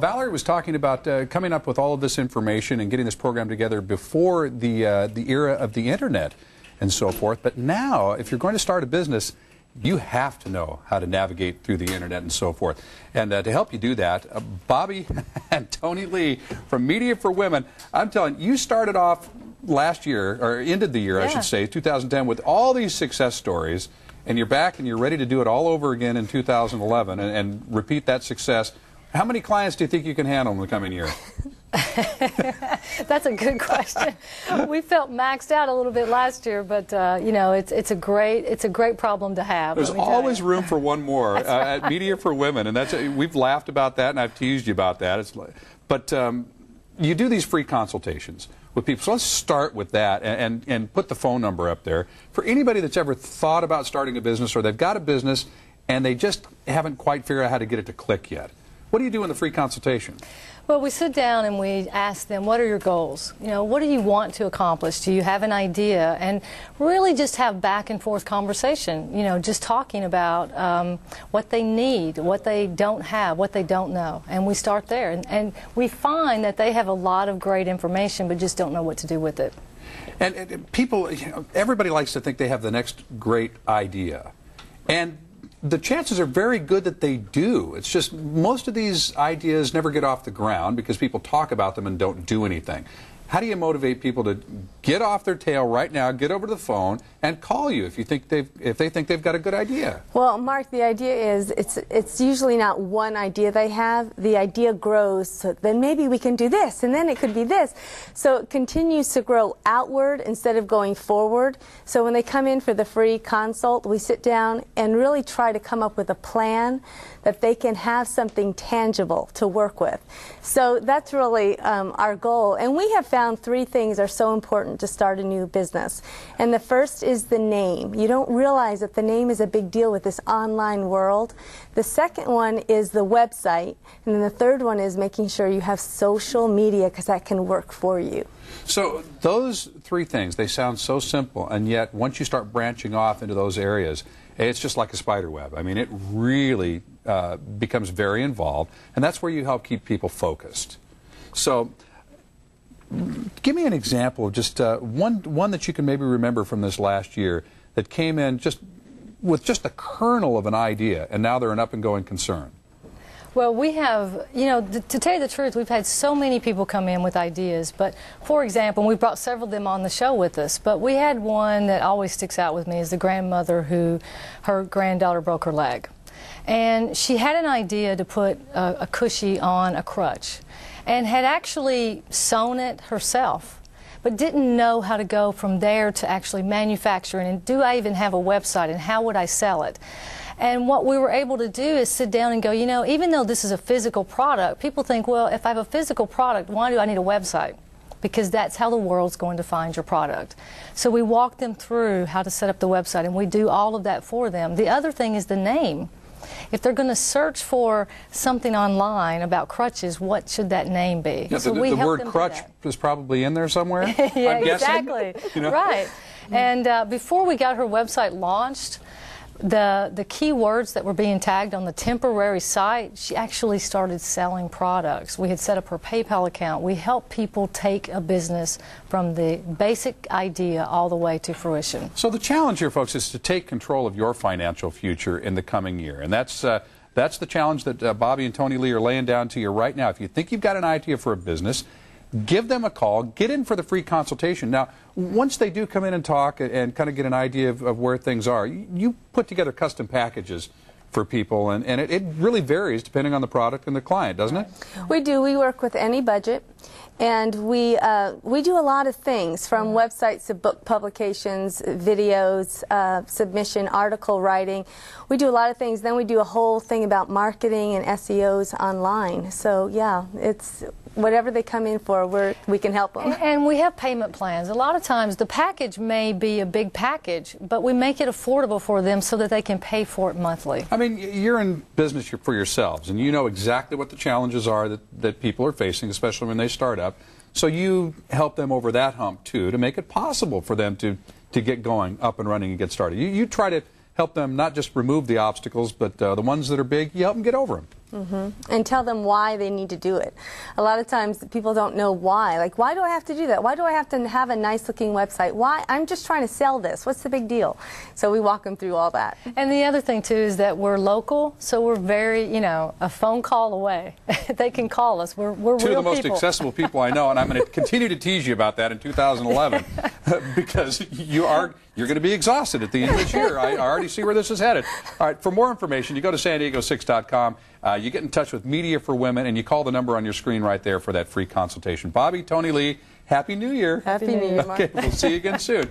Valerie was talking about coming up with all of this information and getting this program together before the era of the internet and so forth. But now, if you're going to start a business, you have to know how to navigate through the internet and so forth. And to help you do that, Bobbye and Tonilee from Media for Women, I'm telling you, you started off last year, or ended the year, I should say, 2010, with all these success stories, and you're back and you're ready to do it all over again in 2011 and repeat that success. How many clients do you think you can handle in the coming year? That's a good question. We felt maxed out a little bit last year, but you know, it's a great problem to have. There's always room for one more at Media for Women, and we've laughed about that, and I've teased you about that. But you do these free consultations with people, so let's start with that and put the phone number up there for anybody that's ever thought about starting a business, or they've got a business and they just haven't quite figured out how to get it to click yet. What do you do in the free consultation? Well, we sit down and we ask them, what are your goals? You know, what do you want to accomplish? Do you have an idea? And really just have back and forth conversation, you know, just talking about what they need, what they don't have, what they don't know. And we start there. And we find that they have a lot of great information, but just don't know what to do with it. And people, you know, everybody likes to think they have the next great idea. And the chances are very good that they do. It's just most of these ideas never get off the ground because people talk about them and don't do anything. How do you motivate people to get off their tail right now, get over to the phone, and call you if they think they've got a good idea? Well, Mark, the idea is it's usually not one idea they have. The idea grows, so then maybe we can do this, and then it could be this. So it continues to grow outward instead of going forward. So when they come in for the free consult, we sit down and really try to come up with a plan that they can have something tangible to work with. So that's really our goal. And we have found three things are so important to start a new business. And the first is the name. You don't realize that the name is a big deal with this online world. The second one is the website. And then the third one is making sure you have social media, because that can work for you. So those three things, they sound so simple, and yet once you start branching off into those areas, it's just like a spider web. I mean, it really becomes very involved, and that's where you help keep people focused. So give me an example of just one that you can maybe remember from this last year that came in with just a kernel of an idea, and now they're an up-and-going concern. Well, we have, you know, to tell you the truth, we've had so many people come in with ideas. But, for example, we brought several of them on the show with us. But we had one that always sticks out with me is the grandmother who, her granddaughter broke her leg. And she had an idea to put a cushy on a crutch and had actually sewn it herself, but didn't know how to go from there to actually manufacturing. And do I even have a website, and how would I sell it? And what we were able to do is sit down and go, you know, even though this is a physical product, people think, well, if I have a physical product, why do I need a website? Because that's how the world's going to find your product. So we walk them through how to set up the website, and we do all of that for them. The other thing is the name. If they're going to search for something online about crutches, what should that name be? Yeah, so the word crutch is probably in there somewhere, yeah, I'm exactly. You know? Right. And before we got her website launched, the key words that were being tagged on the temporary site, she actually started selling products. We had set up her PayPal account. We help people take a business from the basic idea all the way to fruition. So the challenge here, folks, is to take control of your financial future in the coming year. And that's the challenge that Bobbye and Tonilee are laying down to you right now. If you think you've got an idea for a business, give them a call, get in for the free consultation. Now, once they do come in and talk and kind of get an idea of where things are, you put together custom packages for people, and it really varies depending on the product and the client, doesn't it? We do. We work with any budget, and we do a lot of things, from websites to book publications, videos, submission, article writing. We do a lot of things. Then we do a whole thing about marketing and SEOs online. So yeah, it's whatever they come in for, we can help them. And we have payment plans. A lot of times the package may be a big package, but we make it affordable for them so that they can pay for it monthly. I mean, you're in business for yourselves, and you know exactly what the challenges are that people are facing, especially when they start up. So you help them over that hump, too, to make it possible for them to get going, up and running, and get started. You try to help them not just remove the obstacles, but the ones that are big, you help them get over them. And tell them why they need to do it. A lot of times people don't know why. Like, why do I have to do that? Why do I have to have a nice looking website? Why? I'm just trying to sell this. What's the big deal? So we walk them through all that. And the other thing too is that we're local, so we're very, you know, a phone call away. They can call us. We're real people. Two of the most accessible people I know, and I'm going to continue to tease you about that in 2011 because you're going to be exhausted at the end of this year. I already see where this is headed. All right, for more information, you go to san-diego6.com. You get in touch with Media for Women, and you call the number on your screen right there for that free consultation. Bobbye, Tonilee, Happy New Year. Happy New Year, Mark. Okay, we'll see you again soon.